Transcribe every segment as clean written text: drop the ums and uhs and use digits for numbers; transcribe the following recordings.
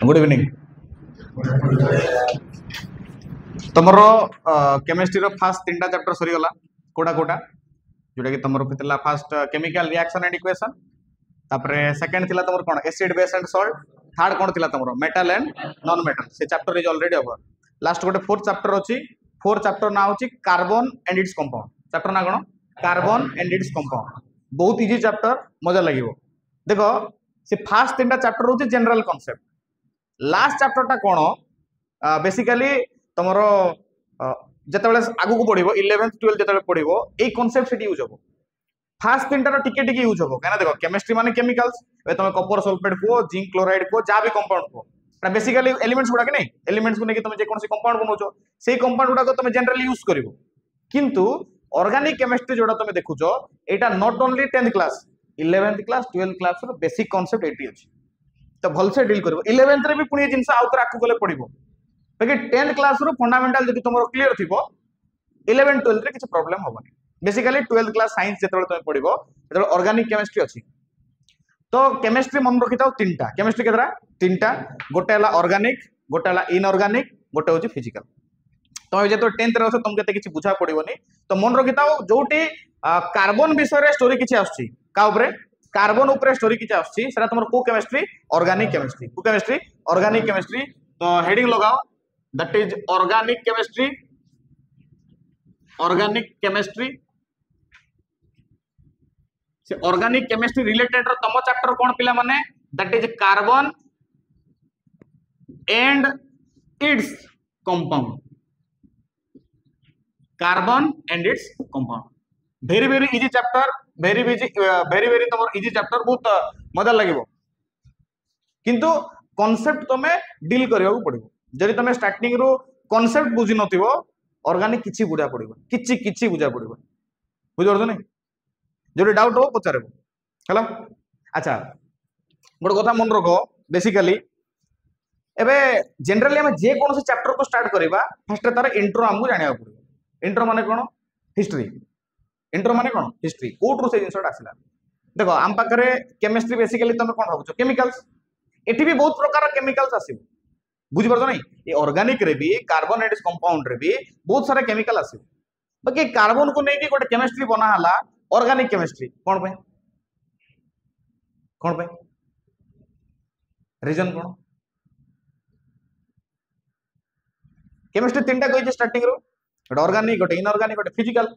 Good evening तुमर chemistry रो first तीनटा चैप्टर सरी गला कोडा कोडा जोटा कि तुमर पितला first chemical reaction and equation तापरे सेकंड थिला तुमर कोन acid base and salt third कोन थिला तुमर मेटल एंड नॉन मेटल से chapter is already over last गोटे फोर्थ चैप्टर अछि फोर्थ चैप्टर ना होची carbon and its compound chapter ना कोन कार्बन एंड इट्स कंपाउंड बहुत इजी चैप्टर मजा लागिवो देखो से फास्ट तीनटा चैप्टर होची जनरल कांसेप्ट लास्ट चैप्टर टा कोन बेसिकली तुमर जिते आगू को पढ़ो 11th 12th जिते पढ़ो ये कॉन्सेप्ट से यूज हम फास्ट तीनटार टिके टिके यूज हम कहीं देखो केमिस्ट्री माने केमिकल्स तुम कपर सल्फेट को जिंक क्लोराइड को जहाँ भी कंपाउंड को बेसिकली एलिमेंट्स गुड़ा नहीं एलिमेंट्स को लेकिन तुम जेकोसी कंपाउंड बनाओ से कंपाउंड गुड़ा तुम जनरली यूज कर किंतु ऑर्गेनिक केमिस्ट्री जोड़ा तुम देखुच यहाँ not only 10th class 11th class 12th class basic concept ये अच्छी तो भलसे डील कर 11th रे भी पुणी जिनस आउे आगू गले पड़ो बाकी 10th क्लास रो फंडामेंटल जब तुम क्लीयर थी 11th 12th रे किसी प्रॉब्लम होबनी बेसिकली 12th क्लास साइंस जिते तुम पढ़ो जो ऑर्गेनिक केमिस्ट्री अच्छी तो केमिस्ट्री मन रखी था तीनटा केमिस्ट्री केतरा तीनटा गोटे है ऑर्गेनिक गोटे है इनऑर्गेनिक गोटे हूँ फिजिकल तुम जो 10th रे तुमको एत किसी बुझा पड़ोनी तो मन रखी था जोटी कार्बन विषय स्टोरी किसी आसुची का उपरे कार्बन उपरे स्टोरी किसी आसुची सेटा तुम को केमिस्ट्री ऑर्गेनिक केमिस्ट्री तो हेडिंग लगाओ दैट इज ऑर्गेनिक केमिस्ट्री से ऑर्गेनिक केमिस्ट्री रिलेटेड तम चैप्टर कौन पिला माने that is carbon and its compound very very easy chapter very तुम इजी चैप्टर बहुत मजा लगे किंतु कॉन्सेप्ट तुम्हें डील करने पड़ो जदि तुम स्टार्टिंग रू कॉन्सेप्ट बुझी नथिबो ऑर्गेनिक किछि बुझा पड़ो किछि बुझा पड़ो बुझ नहीं जो डाउट हो पचारे हेलो अच्छा गोटे कथा मन रख बेसिकली एबे जनरली हम जे कौन चैप्टर को स्टार्ट करवा फर्स्ट तार इंट्रो हमको जाना पड़ो इंट्रो माने कौन हिस्ट्री इंट्रो माने कौन हिस्ट्री कोट्रु से जिनसटा आसला देखो आम पाखे केमिस्ट्री बेसिकली तुम कौन भाव केमिकल्स एटी भी बहुत प्रकार केमिकल्स आसो बुझीपार नहीं ये ऑर्गेनिक रे भी कार्बन एंड कंपाउंड रे भी बहुत सारा केमिकल आसो बाकी कार्बन को लेकिन गोटे केमिस्ट्री बनाला ऑर्गेनिक केमिस्ट्री कौन पे रीजन कौन केमिस्ट्री तीनटा कही स्टार्टिंग रो गोटे ऑर्गेनिक गोटे इनऑर्गेनिक गोटे फिजिकल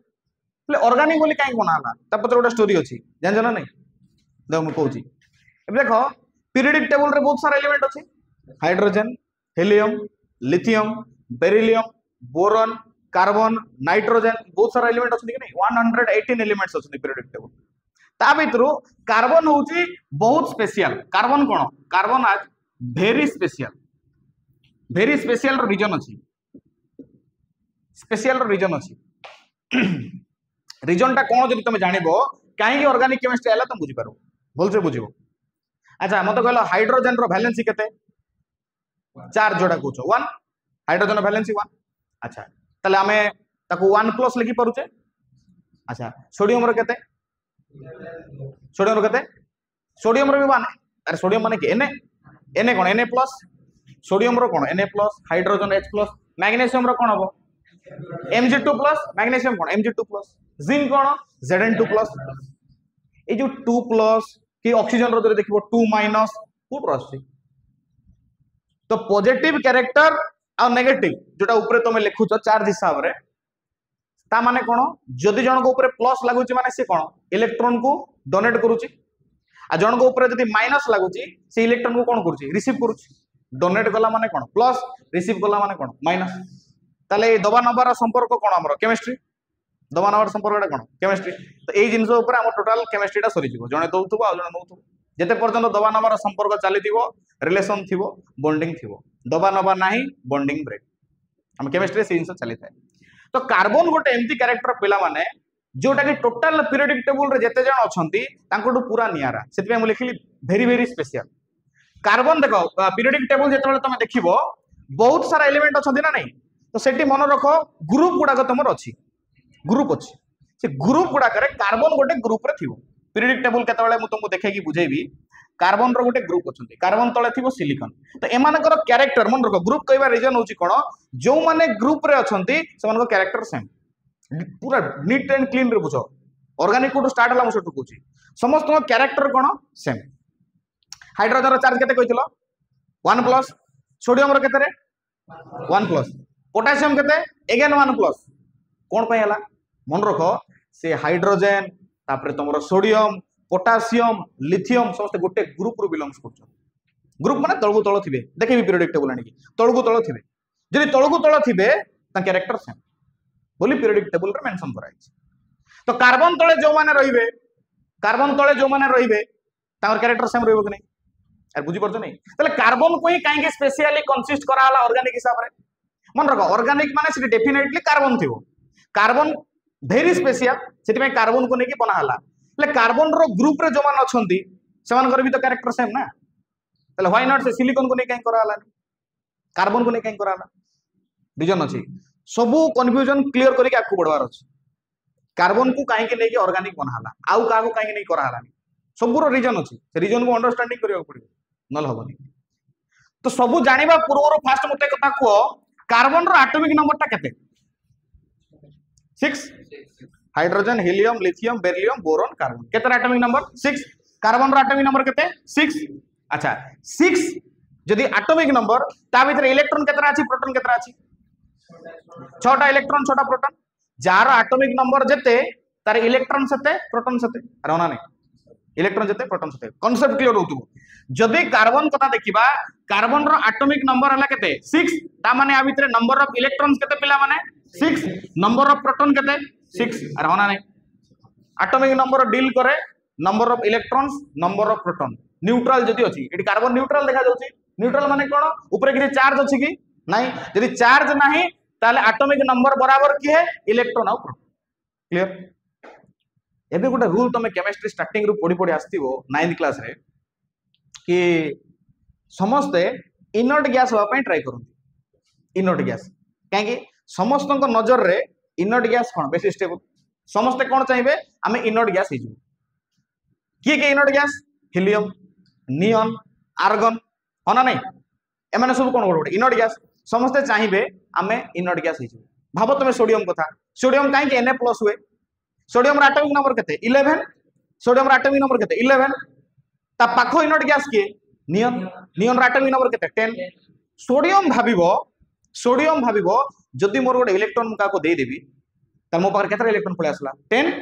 ऑर्गेनिक बोली कहीं बनाला पत्र गोटे स्टोरी अच्छी जान ना नहीं देख मुझे कहूँ देख पीरियडिक टेबल रे बहुत सारा एलिमेंट अच्छी hydrogen helium lithium beryllium boron carbon nitrogen बहुत सारा एलिमेंट अच्छे कि नहीं 118 एलिमेंट्स अच्छे पीरियडिक टेबल ता भितर कार्बन हूँ बहुत स्पेशल कार्बन कौन कार्बन आज भेरी स्पेशल रीजन अच्छी स्पेशल रीजन अच्छी रीजन टा कौन जब तुम जानव कहीं ऑर्गेनिक केमिस्ट्री है तुम बुझीपार भलसे बुझ अच्छा मत कहल हाइड्रोजन रो वैलेंसी केते 4 जोड़ा कौच 1 हाइड्रोजन वैलेंसी 1 अच्छा ताले आमे ताको 1+ लिखि पारुचे अच्छा सोडियम रो केते सोडियम रो भी 1 अरे सोडियम माने के Na कोन Na+ सोडियम रो कोन Na+ हाइड्रोजन H+ मैग्नीशियम रो कोन हबो Mg2+ मैग्नीशियम कोन Mg2+ जिंक कोन Zn2+ ए जो 2+ कि ऑक्सीजन रो देखिबो 2- कोट आसी तो पॉजिटिव कैरेक्टर आ नेगेटिव जोटा ऊपर तुम लिखुच चार्ज हिसाब रे ता माने कोन जदि जन को ऊपर प्लस लागुची माने से कोन इलेक्ट्रॉन को डोनेट करूची आ जन को ऊपर जदि माइनस लागुची से इलेक्ट्रॉन को कोन करूची रिसीव करूची डोनेट कला माने कोन प्लस रिसीव कला माने कोन माइनस ताले दबा नबार संपर्क कोन हमरो केमिस्ट्री दबा नबार संपर्क कोन केमिस्ट्री तो एई जिंस ऊपर हम टोटल केमिस्ट्रीटा सरी जीवो जने दउथबो आ जने नउथबो जेते पर्यंत दबा नबार संपर्क चली रिलेशन थी बॉन्डिंग थी दबा नबा नहीं बॉन्डिंग ब्रेक हम केमिस्ट्री से जिन चली था तो कार्बन गोटे एमती कैरेक्टर पिला माने जोटा कि टोटल पीरियडिक टेबल रे जेते जण अछंती तांकोटू पूरा नियारा सेति मैं लिखली वेरी वेरी स्पेशल कार्बन देखो पीरियडिक टेबल जेते तुम देखिबो बहुत सारा एलिमेंट अछंती ना नहीं तो सेठी मन रखो ग्रुप गुडा तुमर अछि ग्रुप अछि से ग्रुप गुडा करे कार्बन गोटे ग्रुप रे थिबो पीरियडिक टेबल केतबेले मु तुमको देखेकी बुझेबी कार्बन रो गोटे ग्रुप अच्छा कार्बन तले थी सिलिकन तो एमानकर क्यारेक्टर मन रख ग्रुप कहवा रिजन हूँ कौन जो मैंने ग्रुप रे अच्छा से क्यारेक्टर सेम पूरा नीट एंड क्लीन रे बुझ ऑर्गेनिक कोड स्टार्ट हला मुझे कहूँ समस्त क्यारेक्टर कौन सेम हाइड्रोजन रो चार्ज केते कहितलो 1 प्लस सोडियम रो केते रे 1 प्लस पोटेशियम केते अगेन 1 प्लस कौन पे हला मन रख से हाइड्रोजन तापर तुम सोडियम पोटासियम लिथियम समस्त गोटे ग्रुप रु बिलोंग्स कर ग्रुप माने तळगु तळ थिबे देखिबी पीरियोडिक टेबल आनी तळगु तळ थिबे जदि तळगु तळ थिबे ता कैरेक्टर सेम बोली पीरियोडिक टेबल रे मेंशन कराई तो कार्बन तळे जो माने रहिबे कार्बन तळे जो माने रहिबे तार कैरेक्टर सेम रहबो कि नहीं यार बुझी परछ नहीं तले कार्बन को ही काहे के स्पेशली कंसिस्ट करा हला ऑर्गेनिक हिसाब रे मन रखो ऑर्गेनिक माने से डेफिनेटली कार्बन थिबो कार्बन वेरी स्पेशल सेति में कार्बन को नेकी बना हला ले कार्बन रो ग्रुप रे जो मान अछंती सेमान कर भी तो कैरेक्टर सेम ना तले व्हाई नॉट से सिलिकॉन को ने काहे करा हला कार्बन को ने काहे करा हला रीजन अछि सबु कंफ्यूजन क्लियर करी के आकु बढ़वार अछि कार्बन को काहे के ने के ऑर्गेनिक बना हला आउ का को काहे के नहीं करा हला सबु रो रीजन अछि से रीजन को अंडरस्टैंडिंग करियो पड़िबो नल होबनी तो सबु जानिबा पूर्व रो फास्ट मते कथा को कार्बन रो एटॉमिक नंबर ता केते 6 hydrogen helium lithium beryllium boron carbon केते एटॉमिक नंबर 6 कार्बन रो एटॉमिक नंबर केते 6 अच्छा 6 जदि एटॉमिक नंबर ता भीतर इलेक्ट्रॉन केतरा अछि प्रोटॉन केतरा अछि 6टा इलेक्ट्रॉन 6टा प्रोटॉन जार एटॉमिक नंबर जते तार इलेक्ट्रॉन सते प्रोटॉन सते रहना नहीं इलेक्ट्रॉन जते प्रोटॉन सते कांसेप्ट क्लियर होतु जदि कार्बन कथा देखिबा कार्बन रो एटॉमिक नंबर हला केते 6 ता माने आ भीतर नंबर ऑफ इलेक्ट्रॉन्स केते पिला माने 6 नंबर ऑफ प्रोटॉन केते 6 रहना नहीं एटॉमिक नंबर डील करे number of electrons number of proton neutral जदि अछि एटी कार्बन न्यूट्रल देखा जाउछि न्यूट्रल माने कोन ऊपर कि चार्ज अछि कि नहीं यदि चार्ज नहीं ताले एटॉमिक नंबर बराबर की है इलेक्ट्रॉन और प्रोटॉन क्लियर एबे गोटे रूल तमे केमिस्ट्री स्टार्टिंग रु पढी पढी आस्तिबो 9th क्लास रे कि समस्ते इनर्ट गैस होवा पई ट्राई करंती इनर्ट गैस काहे कि समस्त नजर रे इनर्ट गैस कोन बेसी स्टेबल समस्ते कोन चाहिए आमे इनर्ट गैस हिजु के inert gas helium neon argon होना नहीं एमाने सब कोन गोटे इनर्ट गैस समस्ते चाहिए आमे इनर्ट गैस हिजु भाबो तमे सोडियम कथा सोडियम काहे कि Na+ हुए सोडियम एटॉमिक नंबर केते 11 सोडियम एटॉमिक नंबर केते 11 ता पाखो इनर्ट गैस के नियन नियन एटॉमिक नंबर केते 10 सोडियम भाबिबो जदि मोर गोटे इलेक्ट्रॉन का को दे देबी त मो पाखर केते इलेक्ट्रॉन पळे आसला 10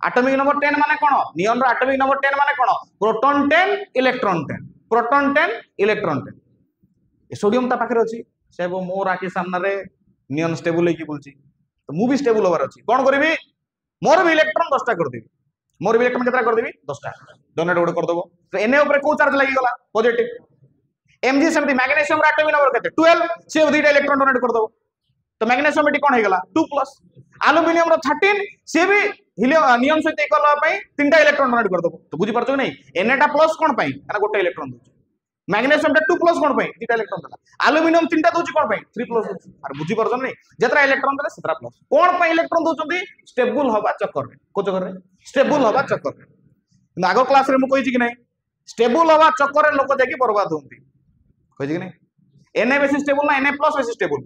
एटॉमिक नंबर 10 माने कोन नियन रो एटॉमिक नंबर 10 माने कोन प्रोटॉन 10 इलेक्ट्रॉन 10 प्रोटॉन 10 इलेक्ट्रॉन 10 ए सोडियम ता पाखर अछि से मोर आके सामने रे नियन स्टेबल है कि बोलची तो मु भी स्टेबल होबार अछि कोन करबी मोर भी इलेक्ट्रॉन 10टा कर देबी मोर भी इलेक्ट्रॉन केतरा कर देबी 10टा डोनेट गोटे कर दबो तो Na ऊपर को चार्ज लागि गला पॉजिटिव Mg सेमती मैग्नीशियम रो एटॉमिक नंबर केते 12 से 2टा इलेक्ट्रॉन डोनेट कर दबो तो मैग्नीशियम एटी कोन हे गला 2+ एल्युमिनियम रो 13 से भी हीलियम नियन सहित इक्वल होबा पई 3टा इलेक्ट्रॉन डोनेट कर दबो तो बुझी परछो नहीं Na टा प्लस कोन पई एना गोटे इलेक्ट्रॉन दो मैग्नीशियम टा 2+ कोन पई 3टा इलेक्ट्रॉन दला एल्युमिनियम 3टा दोची कोन पई 3+ और बुझी परछो नहीं जेतरा इलेक्ट्रॉन दला सेतरा प्लस कोन पई इलेक्ट्रॉन दोचंती स्टेबल होबा चक्कर रे को चक्कर रे स्टेबल होबा चक्कर रे आगो क्लास रे मु कहिछि कि नहीं स्टेबल होबा चक्कर रे लोक जाकी बर्बाद होंती कहिछि कि नहीं Na बेसी स्टेबल ना Na+ बेसी स्टेबल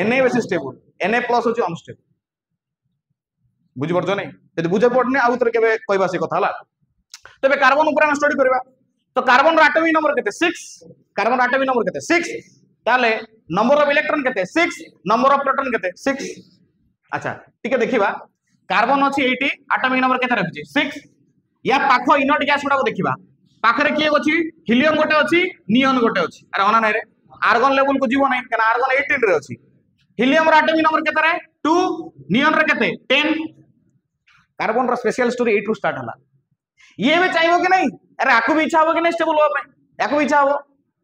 Na बेसी स्टेबल Na+ होछि अनस्टेबल बुझी परछो नहीं यदि बुझे पड़ने आउ तरे केबे कहबा से कथा हला तबे कार्बन ऊपर हम स्टडी करबा तो कार्बन रो एटॉमिक नंबर केते 6 कार्बन एटॉमिक नंबर केते 6 ताले नंबर ऑफ इलेक्ट्रॉन केते 6 नंबर ऑफ प्रोटॉन केते 6 अच्छा ठीक है देखिबा कार्बन अछि 80 एटॉमिक नंबर केते रखछि 6 या पाखो इनर्ट गैस गुडा को देखिबा पाखरे किए अछि हीलियम गोटे अछि नियन गोटे अछि अरे होना नै रे आर्गन लेवल को जीवो नै कना आर्गन 18 रे अछि हीलियम रो एटॉमिक नंबर केते रे 2 नियन रे केते 10 कार्बन रो स्पेशल स्टोरी 8 रु स्टार्ट हला ये भी चाहिए कि नहीं अरे आकु भी इच्छा हो कि नहीं स्टेबल हो पे आकु भी इच्छा हो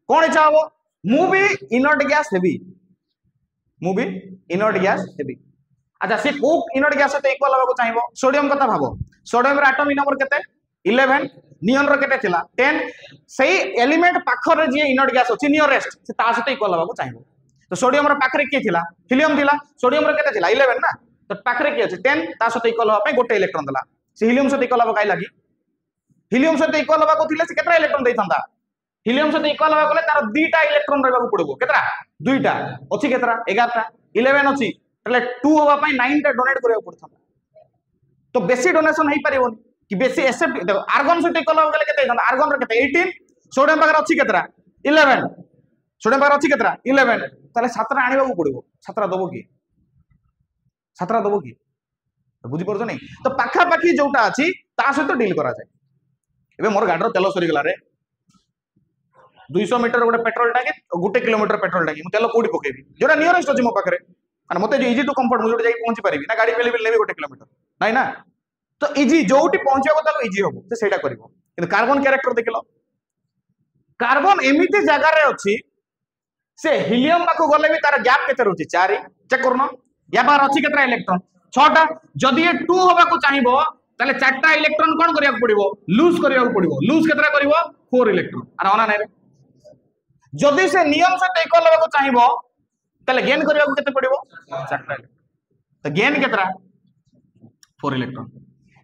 कौन इच्छा हो मु भी इनर्ट गैस हेबी मु भी इनर्ट गैस हेबी अच्छा से को इनर्ट गैस सहित इक्वल होबा को चाहिबो सोडियम कथा भाबो सोडियम रो एटॉमिक नंबर केते 11 नियन रो केते थिला 10 सही एलिमेंट पाखर रे जे इनर्ट गैस अछि नियरेस्ट से ता सहित इक्वल होबा को चाहिबो तो सोडियम रो पाखरे के थिला हीलियम थिला सोडियम रो केते थिला 11 ना तो पाखरे के अछि 10 ता सहित इक्वल होबा पे गोटे इलेक्ट्रॉन दला से हीलियम सहित इक्वल होबा काई लागि हिलियम सहित इक्वल होगा थिले से केतरा इलेक्ट्रॉन देइथांदा हिलियम सहित इक्वल होगा गले तार दुईटा इलेक्ट्रॉन रहबा पड़बो केतरा दुईटा अछि केतरा 11टा 11 अछि तले 2 होबा पई 9 टा डोनेट करिया पड़थांदा तो बेसी डोनेशन हेई परिबोनी कि बेसी एक्सेप्ट देखो आर्गन सहित इक्वल होगा गले केते देइथांदा आर्गन रे केते 18 सोडियम पाकर अछि केतरा 11 सोडियम पाकर अछि केतरा 11 तले 7टा आनिबा पड़बो 7टा दबो की 7टा दबो की बुझी पड़छ नै तो पाखा पाखी जोटा अछि ता सहित डील करा जाय एबे मोर गाडर तेल सरी गला रे 200 मीटर गोटे पेट्रोल टाकी 1 किलोमीटर पेट्रोल टाकी मु तेल कोडी पकेबी जोटा नियरेस्ट अछि मो पाखरे माने मते इजी टू कंफर्ट मु जोटे जाई पहुंची परिबी ना गाड़ी पेले लेबी 1 किलोमीटर नाइ ना तो इजी जोटी पहुंचिया को इजी होबो से सेटा करबो किंतु कार्बन कैरेक्टर देखिलो कार्बन एमिति जगह रे अछि से हिलियम पाखो गले भी तार गैप केते रहउची 4 चेक करनो या बार अछि केतरा इलेक्ट्रॉन 6टा जदि ये 2 होबा को चाहिबो ताले 4टा इलेक्ट्रॉन कोन करिया पड़िबो लूज करिया पड़िबो लूज केतरा करिवो 4 इलेक्ट्रॉन आर ओना नै रे जदि से नियम से इक्वल होबा को चाहिबो ताले गेन करिया को केते पड़िबो 4टा तो गेन केतरा 4 इलेक्ट्रॉन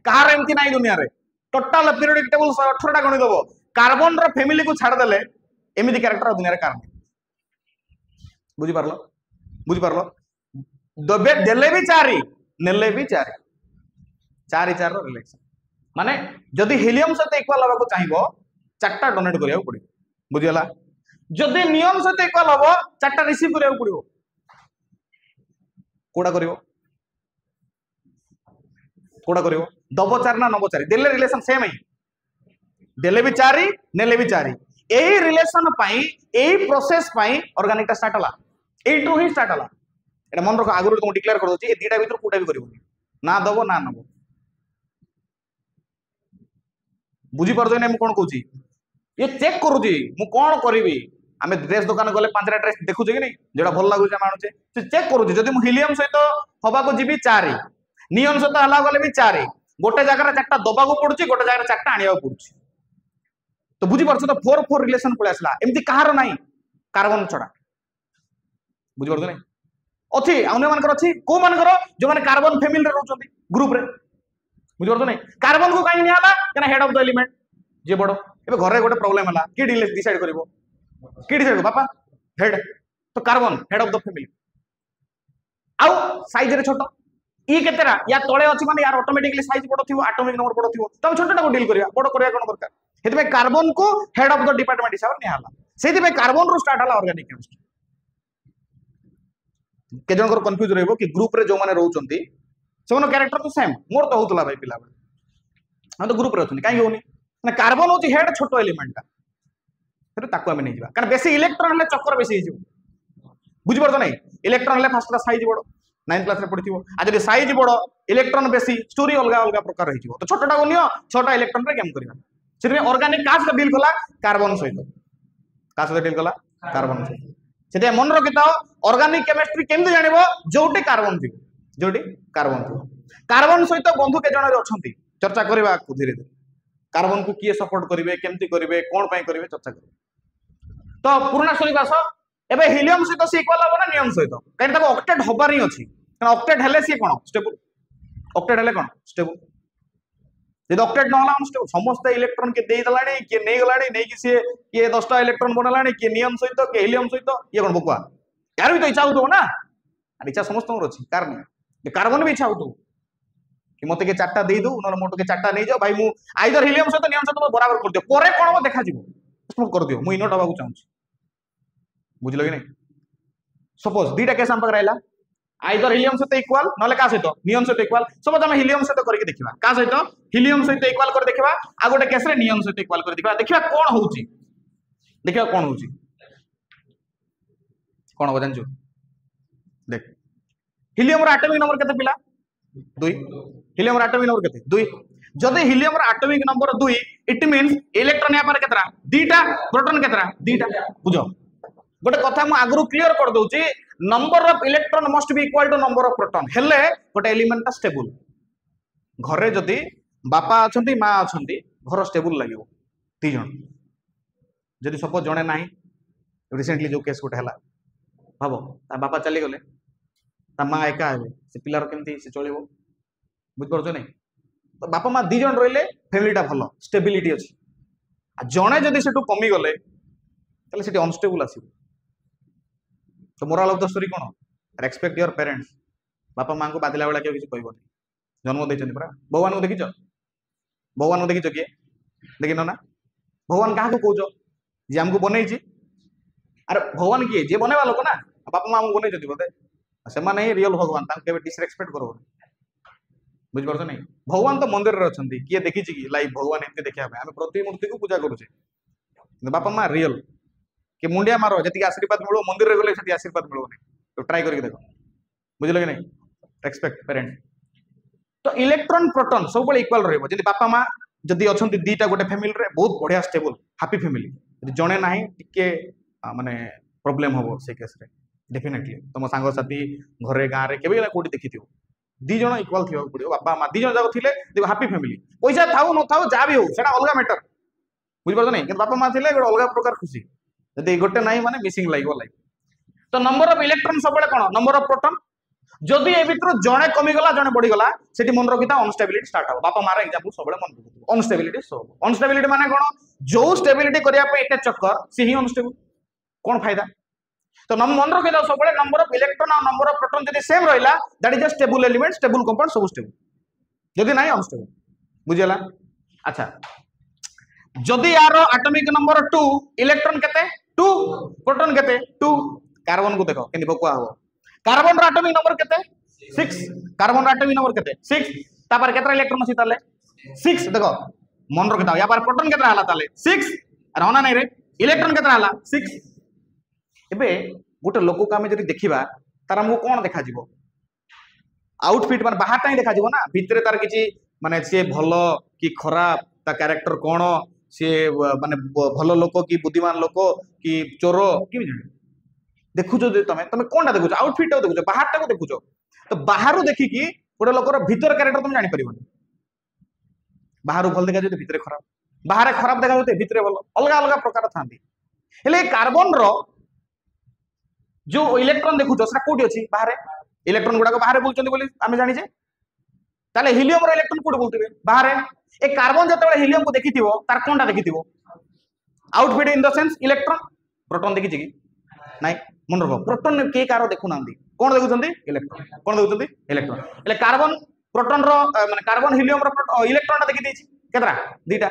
कहार एमती नाही दुनिया रे टोटल पीरियोडिक टेबल 18 टा गणि दबो कार्बन रो फैमिली को छाड़ देले एमिति कैरेक्टर दुनिया रे कारण बुझी पारलो दबे देले भी 4 नेले भी 4 4 4 रो रिलेशन माने जदि हिलियम सहित इक्वल होबा को चाहिबो 4टा डोनेट करिया पड़िबो बुझियला जदि नियम सहित इक्वल होबो 4टा रिसीव करिया पड़िबो कोडा करिवो दबो 4 ना नबो 4 देले रिलेशन सेम है देले भी 4 नेले भी 4 एही रिलेशन पाई एही प्रोसेस पाई ऑर्गेनिक टा स्टार्ट हला एटू ही स्टार्ट हला एटा मन रखो आगुर तुम डिक्लेयर कर दोची ए दीटा भीतर कोटा भी करिवो ना दबो ना नबो बुझी परजो नै मु कोन कहूची ये चेक करूची मु कोन करबी आमे ड्रेस दुकान गले 5टा ड्रेस देखु जे कि नै जेडा भल लागु जे मानुचे से चेक करूची जदी मु हिलियम सहित होबा को जीबी 4 नियम सहित हला गले भी 4 गोटे जगह रे 4टा दबा को पड़ुची गोटे जगह रे 4टा आनिया पड़ुची तो बुझी परछ तो 4 4 रिलेशन पळे आसला एमती कहार नाही कार्बन छडा बुझी परछ नै अछि अन्य मानकर अछि को मानकर जो माने कार्बन फैमिली रे रहउछंती ग्रुप रे बुझी परछ नै कार्बन को काई नि हला केना हेड ऑफ द एलिमेंट जे बडो एबे घरे गोटे प्रॉब्लम हला की डिसाइड करबो की डिसाइड बापा हेड तो carbon head of the family आउ साइज रे छोटो ई केतेरा या तळे अछि माने यार ऑटोमेटिकली साइज बडो थिवो एटॉमिक नंबर बडो थिवो तब छोटटा को डील करिया बडो करिया कोन दरकार हेतबे कार्बन को हेड ऑफ द डिपार्टमेंट हिसाब ने हला सेति बे कार्बन रो स्टार्ट हला ऑर्गेनिक केमिस्ट्री के जन को कंफ्यूज रहबो कि ग्रुप रे जो माने रहउचंती सेमनो कैरेक्टर तो सेम मोर तो होतला भाई पिला हम तो ग्रुप रे होतनी काई होनी माने कार्बन होची हेड छोटो एलिमेंट ता फिर ताको हमें नहीं जिबा कारण बेसी इलेक्ट्रॉन ले चक्कर बेसी हिजो बुझि परछ नै इलेक्ट्रॉन ले फास्ट साइज बडो 9th क्लास रे पढिथिबो आ जदि साइज बडो इलेक्ट्रॉन बेसी स्टोरी अलगा अलगा प्रकार रहिथिबो तो छोटटा को नियो 6टा इलेक्ट्रॉन रे गेम करिबा सेति ऑर्गेनिक कास डील कला कार्बन सहित कास डील कला कार्बन सहित सेति मन रखिताओ ऑर्गेनिक केमिस्ट्री केमति जानिबो जोटी कार्बन थी जोटी कार्बन सहित बंधु के जण रे अछंती चर्चा करबा धीरे धीरे कार्बन को किए सपोर्ट करिवे केमति करिवे कोन पई करिवे चर्चा करिवे तो पुराना शरीबास एबे हिलियम सहित से इक्वल हो ना नियम सहित काहे ताको ऑक्टेट होबार ही अछि कारण ऑक्टेट हेले से कोन स्टेबल ऑक्टेट हेले कोन स्टेबल जे ऑक्टेट न होला अनस्टेबल समस्त इलेक्ट्रॉन के देई दलाणी के नै गलाणी नै कि से के 10टा इलेक्ट्रॉन बनलाणी के नियम सहित के हिलियम सहित ये कोन बकुआ यार भी तो इच्छा होतो ना अरे इच्छा समस्त मोर अछि कारण ये कार्बन भी इच्छा होतो कि मते के 4टा देई दो न मोटो के 4टा नै जाओ भाई मु आइदर हिलियम सहित नियम सहित बराबर कर दियो परे कोन देखा जिवो स्मोक कर दियो मु इनोट हबा को चाहूछी बुझलो कि नहीं सपोज दीटा केस हम पकड़ाइला आइदर हिलियम सहित इक्वल नले का सहित नियम सहित इक्वल सपोज हम हिलियम सहित करके देखिबा का सहित हिलियम सहित इक्वल कर देखिबा आ गोटे केस रे नियम सहित इक्वल कर देखिबा कोन होउची देखिबा कोन होउची कोन हो जानजो देख हिलियम रो एटॉमिक नंबर केते पिला 2 हिलियम रो एटॉमिक नंबर केते 2 जदि हिलियम रो atomic number 2 it means electron या पर केतरा दीटा प्रोटॉन केतरा दीटा बुझो गोटे कथा मु आगु क्लियर कर दउची number of electron must be equal to number of proton हेले गोटे एलिमेंट स्टेबल घरे जदि बापा अछंती मां अछंती घर स्टेबल लागिवो ती जण जदि सपोज जणे नाही रिसेंटली जो केस गोटे हला भाबो ता बापा चली गले ता मां एका हेबे से पिलार केमती से चलिवो बुझ परछो नै बापा माँ दी जन रहिले फैमिलीटा भल स्टेबिलिटी अच्छी जड़े जदि से कमी गले से अनस्टेबल आस तो मोराल ऑफ द स्टोरी कौन रेस्पेक्ट योर पेरेंट्स बापा माँ को बाधिला बेला किसी कहबनी जन्म देते परा भगवान को देखिच भगवान को देखिच किए देखिन ना भगवान क्या कौच जी आमको बनई अरे भगवान किए जी बनवा लोक ना बापा माँ आमको बनई बोधे से रियल भगवान डिसरेस्पेक्ट करो बुझिपार नहीं भगवान तो मंदिर में अच्छा किए देखी कि लाइव भगवान एमती देखा आम प्रतिमूर्ति को पूजा करुचे बापा माँ रियल कि मुंडिया मारो जी आशीर्वाद मिलो मंदिर में गले आशीर्वाद मिलोनी तो ट्राई करके देख बुझल कि नहीं रेस्पेक्ट पेरेंट तो इलेक्ट्रॉन प्रोटॉन सब इक्वल रही है बापा माँ जदि अच्छा दीटा गोटे फैमिली रे बहुत बढ़िया स्टेबल हैप्पी फैमिली जड़े ना टिके माने प्रॉब्लम हम से केस रे डेफिनेटली तुम सांगसाथी घरे गाँव में केवे कौटी देखी दी जन इक्वाल थी पड़ो बापा माँ दी जन जाक थे देखो हैप्पी फैमिली पैसा थाऊ न थाऊ जहाँ भी हो अलग मैटर बुझिपार नहीं बापा माँ थे गोटे अलग प्रकार खुशी जब गोटे ना माने मिसिंग लगे लाइफ तो नंबर ऑफ इलेक्ट्रॉन सब कौन नंबर ऑफ प्रोटॉन जदि ए भीतर जड़े कमीगला जड़े बढ़ीगला से मन रखी अनस्टेबिलिटी स्टार्ट हो बापा मार एग्जांपल सब मन रखी अनस्टेबिलिटी सब अनस्टेबिलिटी माने कौन जो स्टेबिलिटी करने एटे चक्कर सी ही अनस्टेबल कौन फायदा तो मन रखी सब नंबर ऑफ इलेक्ट्रॉन और नंबर ऑफ प्रोटॉन जब सेम रहा that is a stable element stable compound सब स्टेबल जदि ना अनस्टेबल बुझेला अच्छा जदि यार एटॉमिक नंबर 2 इलेक्ट्रॉन केते 2 प्रोटॉन केते 2 कार्बन को देखो केनी बकुआ हो कार्बन रो एटॉमिक नंबर केते 6 कार्बन रो एटॉमिक नंबर केते 6 तापर केतरा इलेक्ट्रॉन अछि ताले 6 देखो मन रखि दाओ या पर प्रोटॉन केतरा हला ताले 6 अरे होना नहीं रे इलेक्ट्रॉन केतरा हला 6 एबे गोटे लोक को आमे जदि देखिबा तार हमको कोन देखा जिवो आउटफिट माने बाहर टाई देखा जिवो ना भितरे तार किछि माने से भलो कि खराब ता कैरेक्टर कोन से माने भलो लोक कि बुद्धिमान लोक कि चोर कि देखुचो तमें तमें कौन देखुच आउटफिट देखुच बाहर टाक देखुच तो बाहर देखिकी गोटे लोकर भीतर कैरेक्टर तुम जानी पारिबनी बाहर भल देखा जाते भीतर खराब बाहर खराब देखा जाते भीतर भल अलग अलग प्रकार था कार्बन रो जो इलेक्ट्रॉन देखुच से कौटी अच्छी बाहर इलेक्ट्रॉन गुड़ाक बाहर बुलूँ आम जाचे ताले हिलियम रो इलेक्ट्रॉन कौट बुलते बाहर ए कार्बन जो हिलियम को देखी तार कौन देखी outfit in the sense electron proton देखी कि नाई मन रख प्रोटॉन किए कार देखुना कौन देखुं इलेक्ट्रॉन कौन देखुं इलेक्ट्रॉन कार्बन प्रोटॉन रो माने कार्बन हिलियम रो इलेक्ट्रॉन देखी देछि केतरा दीटा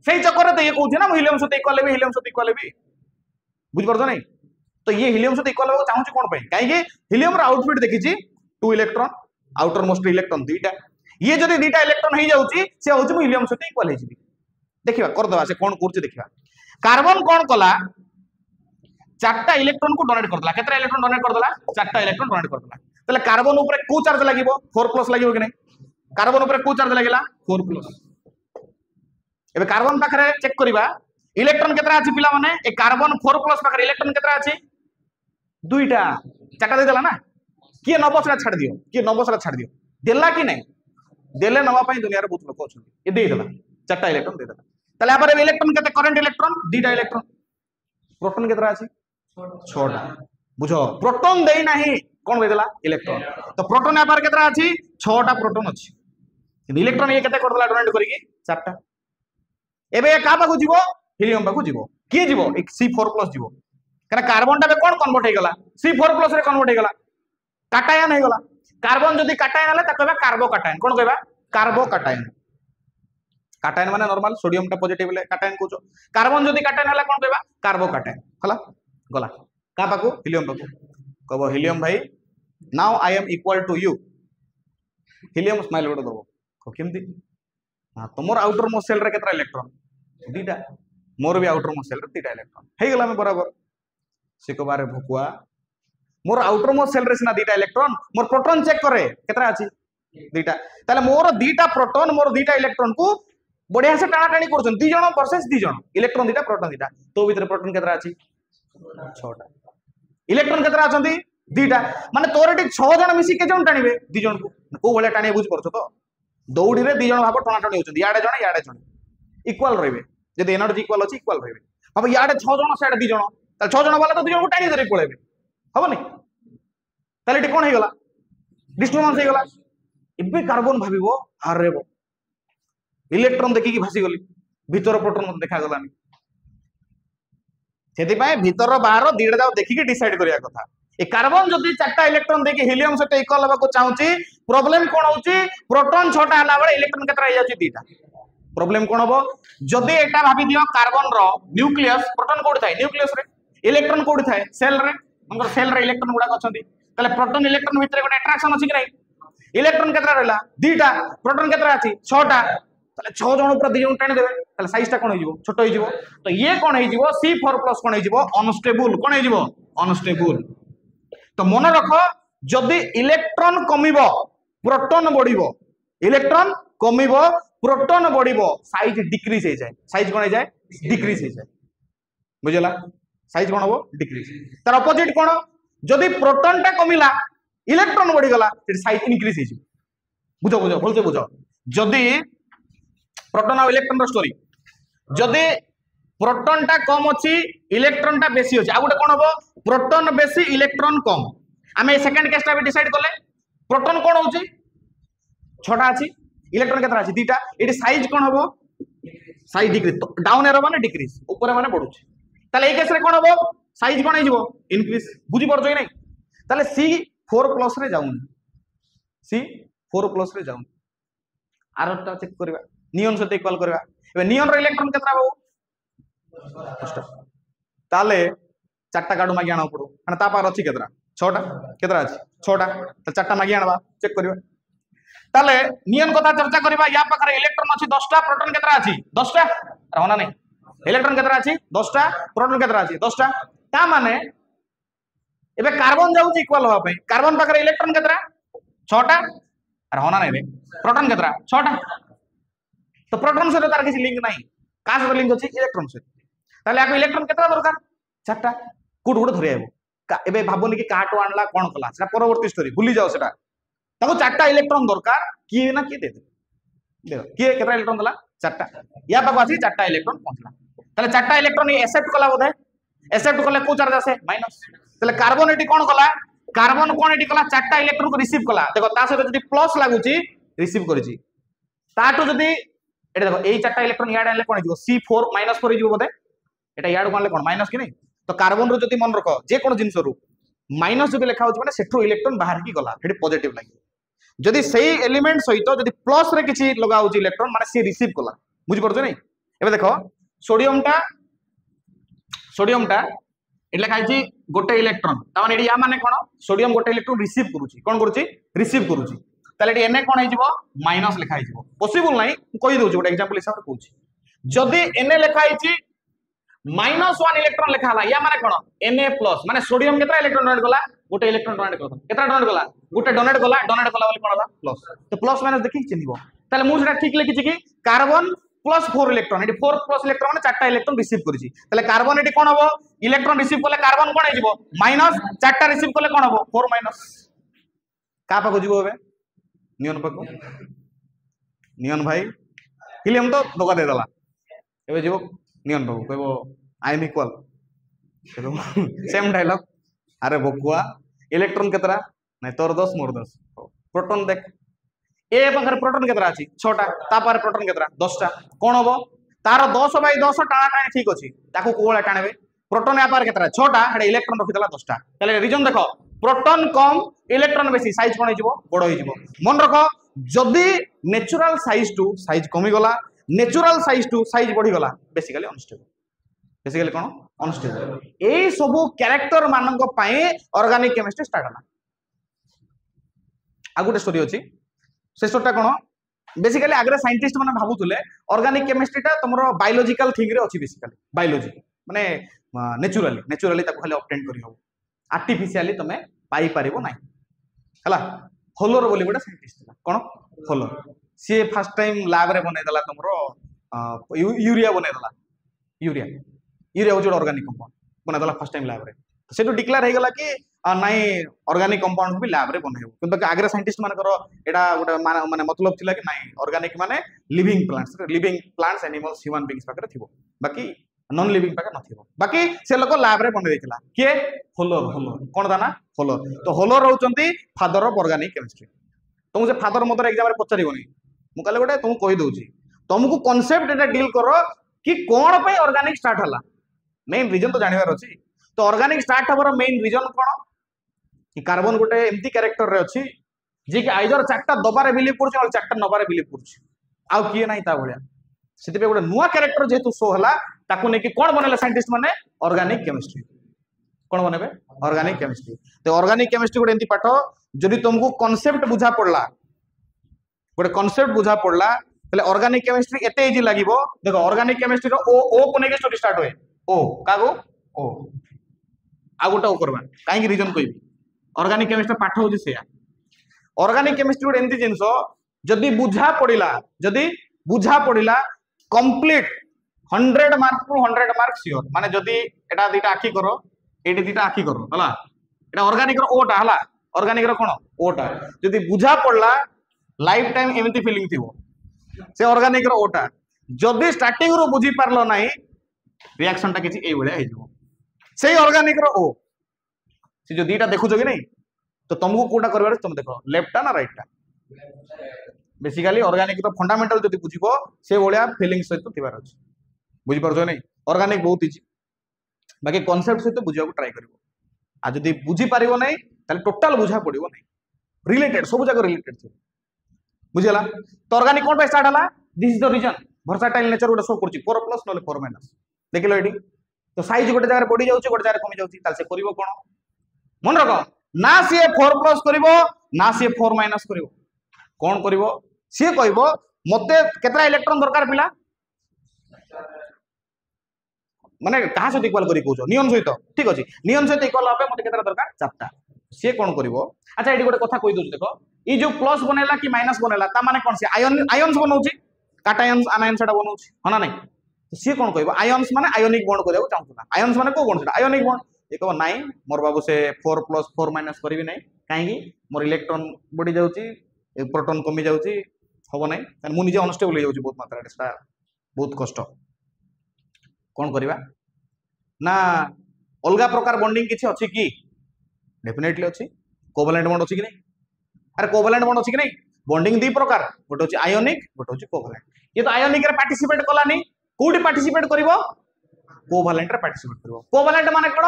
से चक्कर तो ये कहूँ ना हिलियम सहित इक्वल हेबी हिलियम सहित इक्वल हेबी बुझ पारछ नहीं तो ये हिलियम सहित इक्वल होगा चाहूँ कौन कहीं हिलियम रो आउटफिट देखी 2 इलेक्ट्रॉन आउटर मोस्ट इलेक्ट्रॉन दीटा ये जब दीटा इलेक्ट्रॉन हो जाऊँगी से हूँ हिलियम सहित इक्वल हो देखा करदे से कौन कर देखा कार्बन कौन कला 4टा इलेक्ट्रॉन को डोनेट करदला केतरा इलेक्ट्रॉन डोनेट करदला 4टा इलेक्ट्रॉन डोनेट करदला तले कार्बन ऊपर को चार्ज लागिवो 4+ लागिवो कि नहीं कार्बन ऊपर को चार्ज लागिला 4+ एबे कार्बन पाखरे चेक करिबा इलेक्ट्रॉन केतरा अछि पिला माने ए कार्बन 4+ पाखरे इलेक्ट्रॉन केतरा अछि 2टा 4टा दे देला ना किए नबो सेला छाड़ दियो किए नबो सेला छाड़ दियो देला कि नहीं देले नवा पई दुनिया रे बहुत लोक अछन ए दे देला 4टा इलेक्ट्रॉन दे देला तले आपर इलेक्ट्रॉन केते करंट इलेक्ट्रॉन 2टा इलेक्ट्रॉन प्रोटॉन केतरा अछि 6टा बुझो प्रोटॉन देई नाही कोन देला इलेक्ट्रॉन तो प्रोटॉन आपर केतरा अछि 6टा प्रोटॉन अछि कि इलेक्ट्रॉन ये केते कर देला डोनेट करिके 4टा एबे का पाखु जीवो हिलियम पाखु जीवो की जीवो एक C4+ जीवो कना कार्बन टा कोन कन्वर्ट हे गला C4+ रे कन्वर्ट हे गला काटायन हे गला कार्बन जदी काटायन हले त कहबा कार्बो काटायन कोन कहबा कार्बो काटायन काटायन माने नॉर्मल सोडियम टा पॉजिटिव ले काटायन कोचो कार्बन जदी काटायन हला कोन कहबा कार्बो काटायन हला गला का पाखु हिलियम पाखु कहबो हिलियम भाई now I am equal to you helium smile गोटे दबो को केमती हां तमोर आउटर मोस्ट सेल रे केतरा इलेक्ट्रॉन 2टा मोर भी आउटर मोस्ट सेल रे 2टा इलेक्ट्रॉन हे गला में बराबर से को बारे भकुआ मोर आउटर मोस्ट सेल रे सिना 2टा इलेक्ट्रॉन मोर प्रोटॉन चेक करे केतरा अछि 2टा ताले मोर 2टा प्रोटॉन मोर 2टा इलेक्ट्रॉन को बढ़िया से टाणा टाणी करछन 2 जण वर्सेस 2 जण इलेक्ट्रॉन 2टा प्रोटॉन 2टा तो भीतर प्रोटॉन केतरा अछि 6टा इलेक्ट्रॉन केतरा अछंती 2टा माने तोर एटी 6 जण मिसी के जण टाणीबे 2 जण को को भले टाणी बुझ परछ तो दौड़ी रे 2 जण भाबो टाणा टाणी होचंती याडे जण इक्वल रहबे जदि एनर्जी इक्वल अछि इक्वल रहबे अब याडे 6 जण साडे 2 जण त 6 जण वाला तो 2 जण को टाणी धरि पळेबे हबो नै ताले टी कोन हे गला डिस्टर्बेंस हे गला इबे कार्बन भाबिबो अरे इलेक्ट्रॉन देखिकी भासी गली भीतर प्रोटॉन मत देखा गलानी सेतिपाई भीतर बाहर दीटा जाओ देखिकी डिसाइड करिया कथा ए कार्बन जदि 4टा इलेक्ट्रॉन देके हीलियम सहित इक्वल होबाको चाहूची प्रॉब्लम कोन होची प्रोटॉन 6टा हला बेले इलेक्ट्रॉन केतरा हो जाची 2टा प्रॉब्लम कोन होबो जदि एटा भाबी दियो कार्बन रो न्यूक्लियस प्रोटॉन कोड थाय न्यूक्लियस रे इलेक्ट्रॉन कोड थाय सेल रे हमर सेल रे इलेक्ट्रॉन गुडा अछंती तले प्रोटॉन इलेक्ट्रॉन भितर गोटे अट्रैक्शन अछि कि नै इलेक्ट्रॉन केतरा रहला 2टा प्रोटॉन केतरा अछि 6टा तले 6 जण ऊपर 2 जण टाणी देबे तले साइज टा कोन होई जिवो छोटो होई जिवो तो ये कोन होई जिवो C4+ कोन होई जिवो अनस्टेबल कोन होई जिवो अनस्टेबल तो मन रख जदि इलेक्ट्रॉन कमिबो प्रोटॉन बढ़िबो इलेक्ट्रॉन कमिबो प्रोटॉन बढ़िबो साइज डिक्रीज हो जाए साइज कोन हो जाए डिक्रीज हो जाए बुझला साइज कोन होबो डिक्रीज तार ऑपोजिट कोन जदि प्रोटॉन टा कमिला इलेक्ट्रॉन बढ़ी गला फिर साइज इंक्रीज हो जाए बुझो बुझो बोलते बुझो जदि प्रोटॉन और इलेक्ट्रॉन रो स्टोरी जदि प्रोटॉन टा कम अछि इलेक्ट्रॉन टा बेसी अछि आ गुटे कोन होबो प्रोटॉन बेसी इलेक्ट्रॉन कम आमे सेकंड केस टा भी डिसाइड करले प्रोटॉन कोन होछि 6टा अछि इलेक्ट्रॉन केतरा अछि 2टा एटी साइज कोन होबो साइज डिक्रीज डाउन एरो माने डिक्रीज ऊपर माने बढ़ुछि ताले ए केस रे कोन होबो साइज कोन हिजबो इंक्रीज बुझी पड़जो नै ताले C4+ रे जाउन C4+ रे जाउन आरटा चेक करबा नियन सहित इक्वल करबा एबे नियन रो इलेक्ट्रॉन केतरा बाबू 10टा ताले 4टा काडू मागी आना पड़ो माने ता पार अछि केतरा 6टा केतरा अछि 6टा त 4टा मागी आनबा चेक करबा ताले नियन कथा चर्चा करबा या पाखरे इलेक्ट्रॉन अछि 10टा प्रोटॉन केतरा अछि 10टा रहना नै इलेक्ट्रॉन केतरा अछि 10टा प्रोटॉन केतरा अछि 10टा ता माने एबे कार्बन जाउछि इक्वल होबा पई कार्बन पाखरे इलेक्ट्रॉन केतरा 6टा रहना नै रे प्रोटॉन केतरा 6टा तो प्रोटॉन से तार किसी लिंक नाही का से लिंक अछि इलेक्ट्रॉन से ताले आको इलेक्ट्रॉन केतरा दरकार 4टा कोड कोड धरि आबो एबे भाबोनी कि काटो आणला कोन कला सेटा परवर्ती स्टोरी भूली जाओ सेटा ताको 4टा इलेक्ट्रॉन दरकार की ना की दे देखो की केतरा इलेक्ट्रॉन दला 4टा या पाको आसी 4टा इलेक्ट्रॉन पहुंचला ताले 4टा इलेक्ट्रॉन एक्सेप्ट कला बोधे एक्सेप्ट कले को चार्ज आसे माइनस ताले कार्बन एटी कोन कला कार्बन कोन एटी कला 4टा इलेक्ट्रॉन को रिसीव कला देखो ता से जदी प्लस लागुची रिसीव करिची ताटो जदी एटा देखो ए 4टा इलेक्ट्रॉन याड आले कोन हिजो C4 -4 हिजो बोधे एटा याड कोन ले कोन माइनस कि नै तो कार्बन रो जदी मन रखो जे कोन जिंस रो माइनस जदी लिखा होची माने सेठो इलेक्ट्रॉन बाहर की गला हेडी पॉजिटिव लागि जदी सही एलिमेंट सहित जदी प्लस रे किछि लगा होची इलेक्ट्रॉन माने से रिसीव कला बुझि पड़छो नै एबे देखो सोडियम टा एले खाइची गोटे इलेक्ट्रॉन ता माने एडी या माने कोन सोडियम गोटे इलेक्ट्रॉन रिसीव करूची कोन करूची रिसीव करूची ताले एडी एने कोन हिजबो माइनस लिखा हिजबो पॉसिबल नै कोइ दोची गोटे एग्जांपल हिसाब रे कहूची जदी एने लिखा हिची -1 इलेक्ट्रॉन लिखा हला या माने कोन Na+ माने सोडियम केतरा इलेक्ट्रॉन डोनेट गला गोटे इलेक्ट्रॉन डोनेट करथन केतरा डोनेट गला गोटे डोनेट गला बोली कोन हला प्लस तो प्लस माइनस देखि चिन्हिबो ताले मु सेटा ठीक लिखिछि कि कार्बन +4 इलेक्ट्रॉन एटी 4+ इलेक्ट्रॉन माने 4टा इलेक्ट्रॉन रिसीव करिछि ताले कार्बन एटी कोन हबो इलेक्ट्रॉन रिसीव करले कार्बन कोन हिजबो माइनस 4टा रिसीव करले कोन हबो 4 माइनस का पाको जिवो एबे नियन पाको नियन भाई हिलियम तो धोका दे दला एबे जिवो नियन पाको कहबो I am equal same dialogue अरे बकुआ इलेक्ट्रॉन केतरा नै तोर 10 मोर 10 प्रोटॉन देख ए पाखर प्रोटॉन केतरा अछि 6टा ता पार प्रोटॉन केतरा 10टा कोन होबो तार 10 बाय 10 टाणा टाणी ठीक अछि ताको कोळा टाणबे प्रोटॉन या पार केतरा 6टा हेडे इलेक्ट्रॉन रखितला 10टा तले रीजन देखो प्रोटॉन कम इलेक्ट्रॉन बेसी साइज कोन हिजबो बड हिजबो मन रखो जदी नेचुरल साइज टू साइज कमी गला नेचुरल साइज टू साइज बढ़ी गला बेसिकली कोन अनस्टेबल ए सब कैरेक्टर मानक पई ऑर्गेनिक केमिस्ट्री स्टार्ट हला आ गुटे स्टोरी अछि से स्टोरीटा कोन बेसिकली आगरे साइंटिस्ट माने भाबुतले ऑर्गेनिक केमिस्ट्रीटा तमरो बायोलॉजिकल थिंग रे अछि बेसिकली बायोलॉजी माने नेचुरली ताको खाली ऑब्टेन करि हो आर्टिफिशियली तमे पाई परिबो नै हला होलर बोली गोटे साइंटिस्ट कोन होलर सी फर्स्ट टाइम लैब रे बनै दला तमरो यूरिया बनै दला यूरिया होज ऑर्गेनिक कंपाउंड बनै दला फर्स्ट टाइम लैब रे सेटो डिक्लेयर हे गला कि नाइ ऑर्गेनिक कंपाउंड भी लैब रे बनै किंतु आगरे साइंटिस्ट मानकर एटा गोटे माने मतलब थिला कि नाइ ऑर्गेनिक माने living plants animals human beings पाकर थिबो बाकी नॉन लिविंग पाकर नथिबो बाकी से लोक लैब रे बनै देथिला के होलर कोन दाना होलर तो होलर रहउचंती फादर ऑफ ऑर्गेनिक केमिस्ट्री तुम से फादर मदर एग्जाम रे पचारिबोनी मु कहले गोटे तुम कहि दउची तुमको कॉन्सेप्ट एटा डील करो कि कौन पे ऑर्गेनिक स्टार्ट हला मेन रीजन तो जानवर अछि तो ऑर्गेनिक स्टार्ट हबर मेन रीजन कौन कि कार्बन गोटे एमती कैरेक्टर रे अछि जे कि आइदर चारटा दबारे बिलीव करछ और चारटा नबारे बिलीव करछ आउ किए नाही ता भलिया सेते गोटे नुवा कैरेक्टर जेतु शो हला ताकू ने कि कोन बनेला साइंटिस्ट माने ऑर्गेनिक केमिस्ट्री कोन बनेबे ऑर्गेनिक केमिस्ट्री तो ऑर्गेनिक केमिस्ट्री गोटे एमती पाठ जदि तुमको कॉन्सेप्ट बुझा पड़ला गोटे कॉन्सेप्ट बुझा पड़ला तले ऑर्गेनिक केमिस्ट्री एते इजी लागिवो देखो ऑर्गेनिक केमिस्ट्री रो ओ को नेके स्टोरी स्टार्ट होए ओ कागो ओ आ गोटा ओ करबा काई रीजन कहबी ऑर्गेनिक केमिस्ट्री पाठ होजी सेया ऑर्गेनिक केमिस्ट्री गोटे एमती जिंस जदि बुझा पड़िला complete 100 mark to 100 mark sure माने जदि एटा दीटा आखी करो एटी दीटा आखी करो हला एटा ऑर्गेनिक रो ओटा हला ऑर्गेनिक रो कोन ओटा जदि बुझा पड़ला लाइफ टाइम एमती फीलिंग थिवो से ऑर्गेनिक रो ओटा जदि स्टार्टिंग रो बुझी पारलो नाही रिएक्शन टा किछि एई भले हे जबो सेही ऑर्गेनिक रो ओ से जो दीटा देखु कि नहीं तो तुमको कोटा करबार तुम देखो लेफ्ट ना राइट टा बेसिकली ऑर्गेनिक रो फंडामेंटल जदि बुझिबो से भलिया फीलिंग सहित थिबार अछि बुझि परछो नहीं ऑर्गेनिक बहुत इजी बाकी कांसेप्ट सहित बुझिया को ट्राई करिवो आ जदि बुझी पारिवो नहीं ताले टोटल बुझा पड़िवो नहीं रिलेटेड सब जगह रिलेटेड थि बुझिला तो ऑर्गेनिक कोन पे स्टार्ट हला this is the reason versatile nature गोटे शो करछि 4 प्लस नले 4 माइनस देखिलो एडी तो साइज गोटे जगह बढ़ी जाउछि गोटे जगह कमी जाउछि ताले से करिवो कोन मन रखो ना सी 4 प्लस करिवो ना सी 4 माइनस करिवो कोन करिवो सी कहबो मते केतरा इलेक्ट्रॉन दरकार पिला माने कहा सहित इक्वल करी कहूछ नियन सहित ठीक अछि नियन सहित इक्वल होबे मते केतरा दरकार चारटा सी कोन करिवो अच्छा एडी गोटे कथा कहि दोछ देखो ई जो प्लस बनेला कि माइनस बनेला ता माने कोन से आयन्स बनौछि काटायन्स आनायन्स सेटा बनौछि हना नै तो सी कोन कहबो आयन्स माने आयोनिक बॉन्ड करियो चाहूला आयन्स माने को बॉन्ड सेटा आयोनिक बॉन्ड ए कहबो नाइ मोर बाबू से 4 प्लस 4 माइनस करबी नै काहेकि मोर इलेक्ट्रॉन बढ़ी जाउछि प्रोटॉन कमी जाउछि हबो नै मु निजे अनस्टेबल हो जाउछि बहुत मात्रा रे सेटा बहुत कष्ट कोन करबा ना अलगा प्रकार बॉन्डिंग किछि अछि कि डेफिनेटली अछि कोवैलेंट बॉन्ड अछि कि नै अरे कोवैलेंट बॉन्ड अछि कि नै बॉन्डिंग दी प्रकार गोटे अछि आयोनिक गोटे अछि कोवैलेंट ये तो आयोनिक रे पार्टिसिपेट कलानी कोडी पार्टिसिपेट करिवो कोवैलेंट रे पार्टिसिपेट करिवो कोवैलेंट माने कोन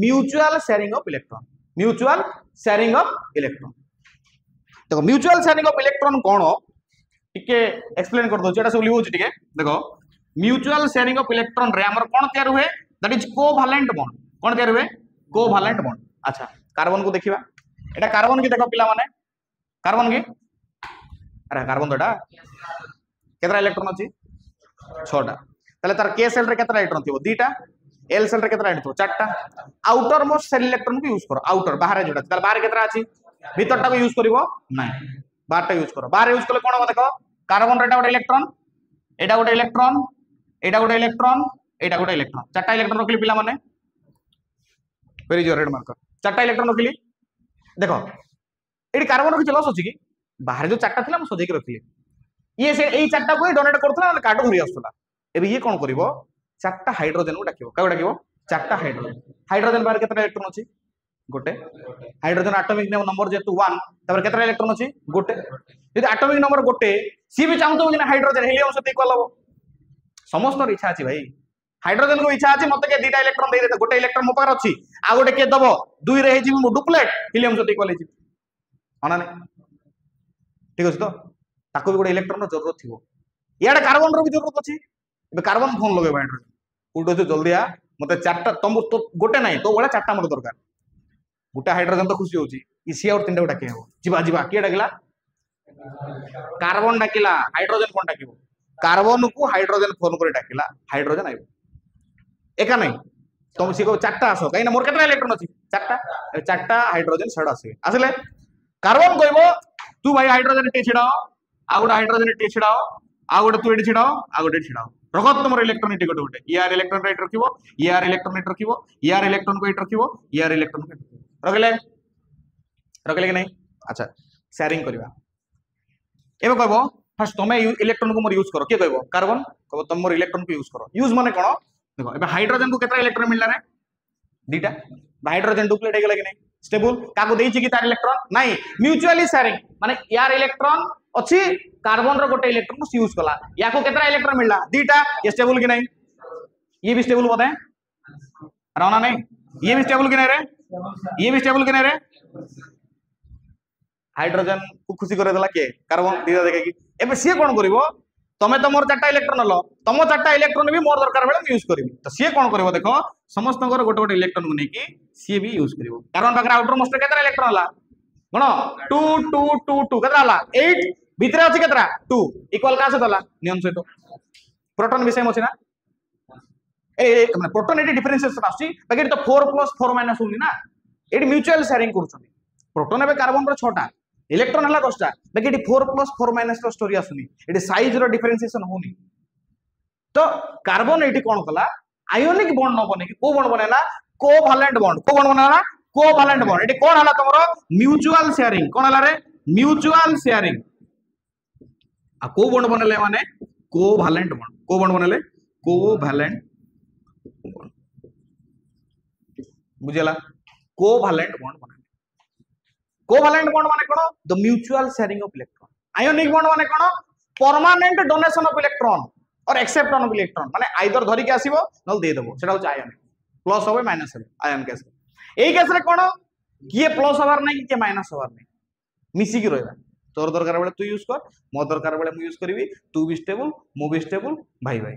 mutual sharing of electron mutual sharing of electron देखो म्यूचुअल शेयरिंग ऑफ इलेक्ट्रॉन कोन टिके एक्सप्लेन कर दो एटा सब लिखो टिके देखो म्यूचुअल शेयरिंग ऑफ इलेक्ट्रॉन रे हमर कोन तयार हुए दैट इज कोवैलेंट बॉन्ड कोन तयार हुए कोवैलेंट बॉन्ड अच्छा कार्बन को देखिबा एटा कार्बन की देखो पिला माने कार्बन की अरे कार्बन तो एटा केतरा इलेक्ट्रॉन अछि 6टा तले तार के सेल रे केतरा इलेक्ट्रॉन थिबो 2टा एल सेल रे केतरा इलेक्ट्रॉन 4टा आउटर मोस्ट सेल इलेक्ट्रॉन को यूज करो आउटर बाहर जोटा तले बाहर केतरा अछि भीतर टा को यूज करिवो नाही बाहर टा यूज करो बाहर यूज करले कोन देखो कार्बन रे गोटे इलेक्ट्रॉन एटा गोटे इलेक्ट्रॉन एटा गोटे इलेक्ट्रॉन एटा गोटे इलेक्ट्रॉन 4टा इलेक्ट्रॉन रखली पिला माने वेरी जो रेड मार्कर 4टा इलेक्ट्रॉन रखली देखो एडी कार्बन रो किछ लॉस अछि कि बाहर जो 4टा थिला हम सजेक रखली ये से एई 4टा को डोनेट करथला काटो धरि आसुला एबे ये कोन करिवो 4टा हाइड्रोजन को डाकिवो का डाकिवो 4टा हाइड्रोजन बाहर केतरा इलेक्ट्रॉन अछि गोटे हाइड्रोजन एटॉमिक नंबर जेतु 1 तबर केतरा इलेक्ट्रॉन अछि गोटे यदि एटॉमिक नंबर गोटे सी भी चाहतो कि हाइड्रोजन हीलियम सहित इक्वल हो समस्त इच्छा अछि भाई हाइड्रोजन को इच्छा अछि मते के 2टा इलेक्ट्रॉन दे दे गोटे इलेक्ट्रॉन मो पार अछि आ गोटे के दबो 2 रे हे जिवि मो डुप्लेट हीलियम सहित इक्वल हे अना नै ठीक अछि तो ताको भी गोटे इलेक्ट्रॉन रो जरूरत थिबो याडे कार्बन रो भी जरूरत अछि बे कार्बन फोन लगेबा हाइड्रोजन उल्टो से जल्दी आ मते 4टा तुम तो गोटे नै तो बडा 4टा मते दरकार गोटा हाइड्रोजन तो खुशी होची इसी और 3टा डाके हो जिबा जिबा के डाकिला कार्बन डाकिला हाइड्रोजन कोन डाकिबो कार्बन को हाइड्रोजन फोन करे डाकिला हाइड्रोजन आइबो एका नै तुम सी को 4टा आसो काई ना मोर केतरा इलेक्ट्रॉन अछि 4टा हाइड्रोजन सड आसे आसले कार्बन कहबो तू भाई हाइड्रोजन टे छिडाओ आ गोटे हाइड्रोजन टे छिडाओ आ गोटे तू एटी छिडाओ आ गोटे छिडाओ रखत तुमर इलेक्ट्रॉन एटी गोटे गोटे यार इलेक्ट्रॉन राइट रखिबो यार इलेक्ट्रॉन राइट रखिबो यार इलेक्ट्रॉन को एट रखिबो यार इलेक्ट्रॉन को रखले कि नहीं अच्छा शेयरिंग करबा एबे कहबो फर्स्ट तुमे इलेक्ट्रॉन को मोर यूज करो के कहबो कार्बन कहबो तुम मोर इलेक्ट्रॉन को यूज करो यूज माने कोन देखो एबे हाइड्रोजन को केतरा इलेक्ट्रॉन मिलला रे 2टा हाइड्रोजन डुप्लीकेट हे गेला कि नहीं स्टेबल काको देछि कि तार इलेक्ट्रॉन नहीं म्यूचुअली शेयरिंग माने यार इलेक्ट्रॉन अच्छी कार्बन रो गोटे इलेक्ट्रॉन को यूज कला या को केतरा इलेक्ट्रॉन मिलला दीटा ये स्टेबल कि नहीं ये भी स्टेबल बताए रहना नहीं ये भी स्टेबल कि नहीं रे ये भी स्टेबल कि नहीं रे हाइड्रोजन को खुशी करे देला के कार्बन दीटा देखे कि एबे सी कोन करिवो तमे तो मोर चारटा इलेक्ट्रॉन लो तुम चारटा इलेक्ट्रॉन भी मोर दरकार बेले यूज करिवि तो सी कोन करिवो देखो समस्त गोटे गोटे इलेक्ट्रॉन को नेकी सी भी यूज करिवो कार्बन पाखरे आउटर मोस्ट केतरा इलेक्ट्रॉन ला कोन 2 2 2 2 केतरा ला 8 भितरे अछि केतरा 2 इक्वल का से दला नियम से तो प्रोटॉन विषय मछि ना ए माने प्रोटॉन एटी डिफरेंशिएशन आछि बाकी तो 4 + 4 - होनी ना एटी म्यूचुअल शेयरिंग करूछनी प्रोटॉन एबे कार्बन रो 6टा इलेक्ट्रॉन हला 10टा बाकी एटी 4 + 4 - रो स्टोरी आसुनी एटी साइज रो डिफरेंशिएशन होनी तो कार्बन एटी कोन कला आयोनिक बॉन्ड न बने कि को बॉन्ड बनेला कोवैलेंट बॉन्ड को बॉन्ड बनेला कोवैलेंट बॉन्ड एटी कोन हला तमरो म्यूचुअल शेयरिंग कोन हला रे म्यूचुअल शेयरिंग आ को बॉन्ड बनेले माने कोवैलेंट बॉन्ड को बॉन्ड बनेले कोवैलेंट बॉन्ड बुझला कोवैलेंट बॉन्ड बने कोवैलेंट बॉन्ड माने कोन the mutual sharing of electron ionic bond माने कोन परमानेंट डोनेशन ऑफ इलेक्ट्रॉन और एक्सेप्शन ऑफ इलेक्ट्रॉन माने आइदर धरि के आसीबो नल दे देबो सेटा हो आयन प्लस होबे माइनस होबे आयन केस एई केस रे कोन किए प्लस होबार नै किए माइनस होबार नै मिसी की रहबा तोर दरकार बेले तू यूज कर मो दरकार बेले मु यूज करबी तू भी स्टेबल मु भी स्टेबल भाई भाई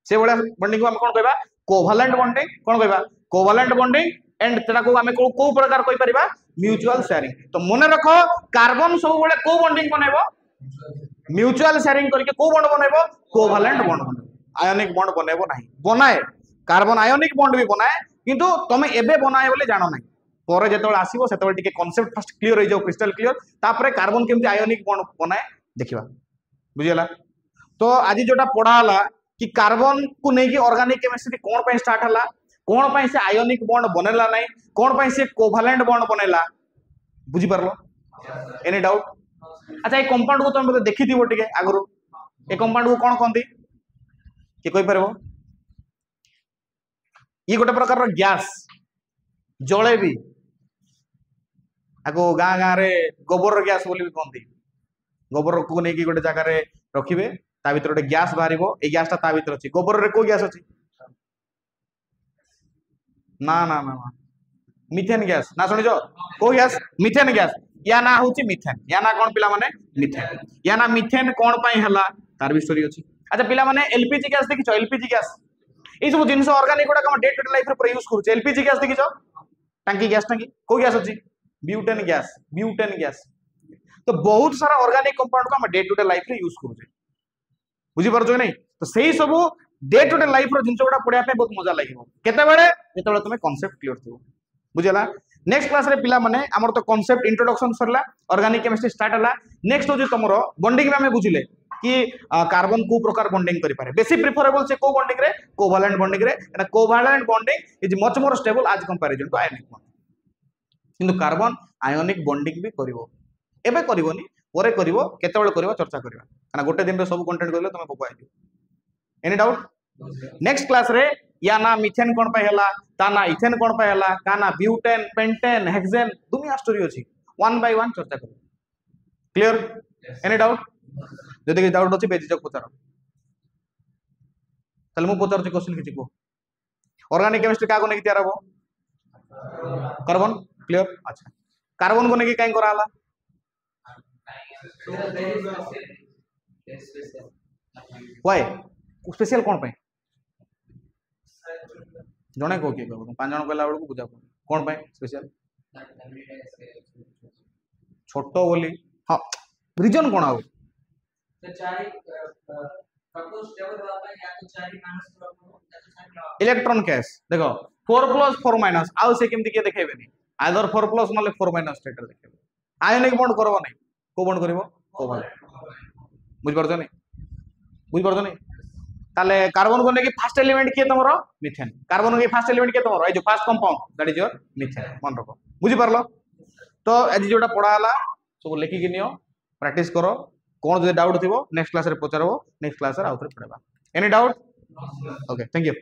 से बेले बॉन्डिंग को हम कोन कहबा कोवैलेंट बॉन्डिंग कोन कहबा कोवैलेंट बॉन्डिंग एंड तेरा को हमें को प्रकार कोइ परिबा म्यूचुअल शेयरिंग तो मने रखो कार्बन सब बेले को बॉन्डिंग बनेबो म्यूचुअल शेयरिंग करके को बॉन्ड बनेबो कोवैलेंट बॉन्ड बनेबो आयोनिक बॉन्ड बनेबो नाही बनाए कार्बन आयोनिक बॉन्ड भी बनाए किंतु तमे एबे बनाए बोले जानो नाही परे जेतोल आसीबो सेतोल टिके कांसेप्ट फर्स्ट क्लियर हो जाओ क्रिस्टल क्लियर तापरे कार्बन केमति आयोनिक बॉन्ड बनाए देखिबा बुझियला तो आज जोटा पढ़ा हला कि कार्बन को नेकी ऑर्गेनिक केमिस्ट्री कोन पे स्टार्ट हला कोन पे से आयोनिक बॉन्ड बनेला नाही कोन पे से कोवैलेंट बॉन्ड बनेला बुझी परलो एनी डाउट अच्छा ए कंपाउंड को तुम देखि दिबो टिके आगरो ए कंपाउंड को कोन कोंती के कोइ परबो ये गोटे प्रकार गैस जळे भी आको गाँ गाँ रे गोबर गैस बोली भी कहती गोबर को नहीं गोटे जगह रे रखिबे ता भीतर गोटे गैस बाहरिबो ए गैस ता भीतर अछि गोबर रे को गैस अछि ना ना ना मिथेन गैस ना सुनिजो को गैस मिथेन गैस या ना होची मिथेन या ना कोन पिला माने मिथेन या ना मिथेन कोन पई हला तार भी स्टोरी अछि अच्छा पिला माने एलपीजी गैस देखिछो एलपीजी गैस ए सब जिंस ऑर्गेनिक गुडा हम डे टू डे लाइफ रे यूज करू एलपीजी गैस देखिछो टांकी गैस टांकी को गैस अछि ब्यूटेन गैस तो बहुत सारा ऑर्गेनिक कंपाउंड को हम डे टू डे लाइफ रे यूज करू बुझी परछो नहीं तो सही सब डे टू डे लाइफ रो जिंस गुडा पढिया पे बहुत मजा लागिवो केते बेले जेते बेले तुमे कांसेप्ट क्लियर थो बुझला नेक्स्ट क्लास रे पिला माने हमर तो कांसेप्ट इंट्रोडक्शन सरला ऑर्गेनिक केमिस्ट्री स्टार्ट हला नेक्स्ट हो तमरो बॉन्डिंग में हमें बुझिले कि कार्बन को प्रकार बॉन्डिंग करि पारे बेसी प्रेफरेबल से को बॉन्डिंग रे कोवैलेंट बॉन्डिंग रे एना covalent bonding is much more stable as comparison to ionic bond किंतु कार्बन आयोनिक बॉन्डिंग भी करिवो एबे करिवोनी परे करिवो केते बेले करिवो चर्चा करिवा काना गोटे दिन रे सब कंटेंट करले तमे पपाइ दियो एनी डाउट नेक्स्ट क्लास रे या ना मिथेन कोन पे हला ता ना इथेन कोन पे हला का ना ब्यूटेन पेंटेन हेक्सेन दुनिया स्टोरी अछि वन बाय वन चर्चा करियो क्लियर एनी डाउट जदि कि डाउट अछि बेजिजक पचार तले मु पचार छी क्वेश्चन किछि को ऑर्गेनिक केमिस्ट्री का को नेकी तैयार हबो कार्बन क्लियर अच्छा कार्बन को नेकी काई करा हला व्हाई स्पेशल कोन पे जने को के पांच जन कहला बेलू बुझा कोन पे स्पेशल छोटो बोली हां रीजन कोन आउ इलेक्ट्रॉन केस देखो 4 + 4 माइनस आउ से केमति के देखेबेनी आइदर 4 प्लस नले 4 माइनस स्टेटल देखेबे आयोनिक बॉन्ड करबो नै को बॉन्ड करबो कोवैलेंट बुझ परछो नै बुझ परछो नै ताले कार्बन को नेकी फर्स्ट एलिमेंट के तमरो मिथेन कार्बन के फर्स्ट एलिमेंट के तमरो ए जो first compound that is your methane मन रखो बुझी परलो तो आज जोटा पढ़ा हला सब लेखि कि नियो प्रैक्टिस करो कौन जो डाउट थी नेक्स्ट क्लास रे पचारो नेक्स्ट क्लास रे आउथरे पढ़ेबा any doubt okay thank you.